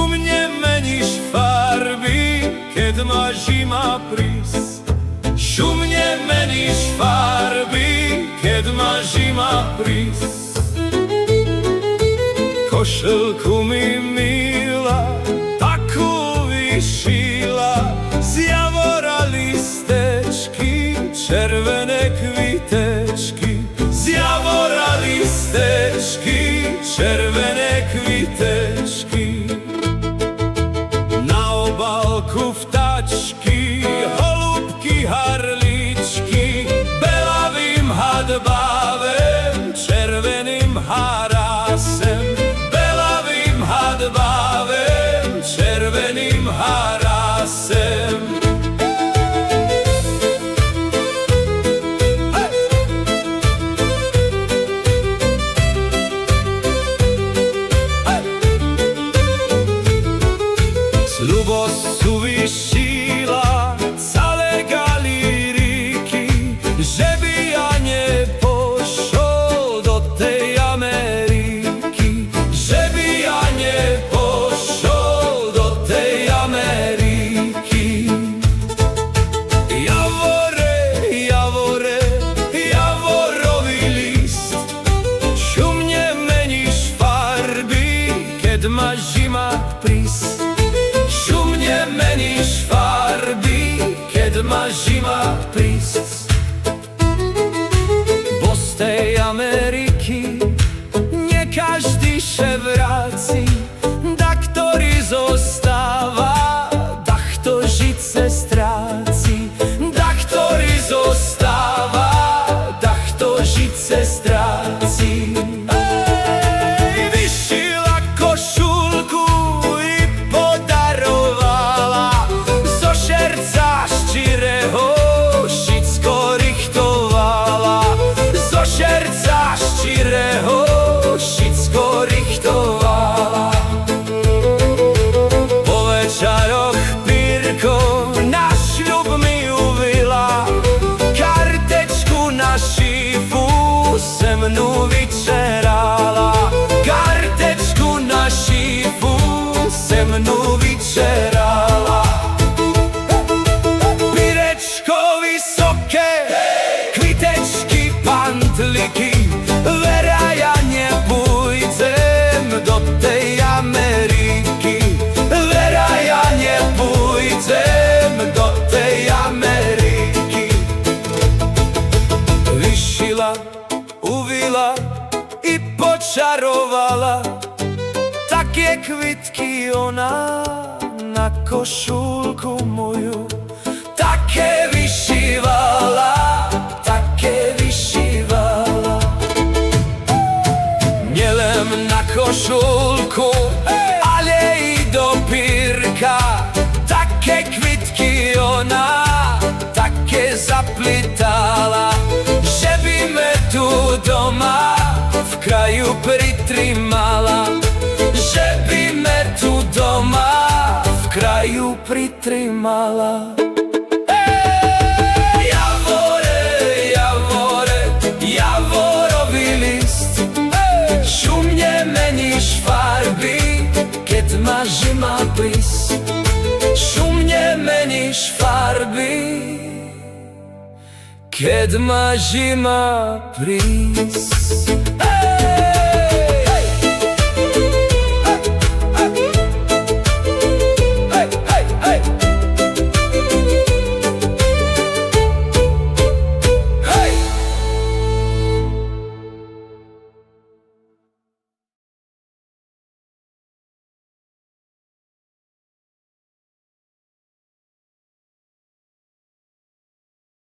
Šumne meníš farby, keď má zima prísť. Šumne meníš farby, keď má zima prísť. Košelku mi milá, takú vyšila, z javora listečky, červené kvitečky. Z javora listečky, červené kvitečky. Na obálku vtačky, holubky, harličky, belavým hadbávem, červeným harásem. Belavým hadbávem, červeným harásem. Ľubosť vyšila celé galíriky, že by ja nepošol do tej Ameriky. Že by ja nepošol do tej Ameriky. Javore, javore, javorový list, šumne meníš farby, keď má zima prísť. Šumne meníš farby, keď má zima prísť. Bo z tej Ameriky nie každý še vráci, da ktorý zostáva, da kto žice stráci. Da ktorý zostáva, da kto žice stráci. Vyšila košulku i podarovala, zo šerca ščirého šicko richtovala. Zo šerca ščirého šicko richtovala. Po večeroch Pirko na šľub mi uvila, kartečku na šifu se mnou vyčerala. Kartečku na šifu se mnou vyčerala. Pirečko vysoké, kvitečky, pantliky, vera ja nepôjdem do tej Ameriky. Vera ja nepôjdem do tej Ameriky. Vyšila, uvila i počarovala, také kvitky ona na košulku moju. Také vyšívala, také vyšívala. Nielen na košulku, ale i do Pirka. Také kvitky ona také zaplitala, že by me tu doma v kraju pritrimala. Že by me tu doma v kraju pritrimala. Javore, javore, javorový list, šumne meníš farby, keď má zima prísť. Šumne meníš farby, keď má zima prísť.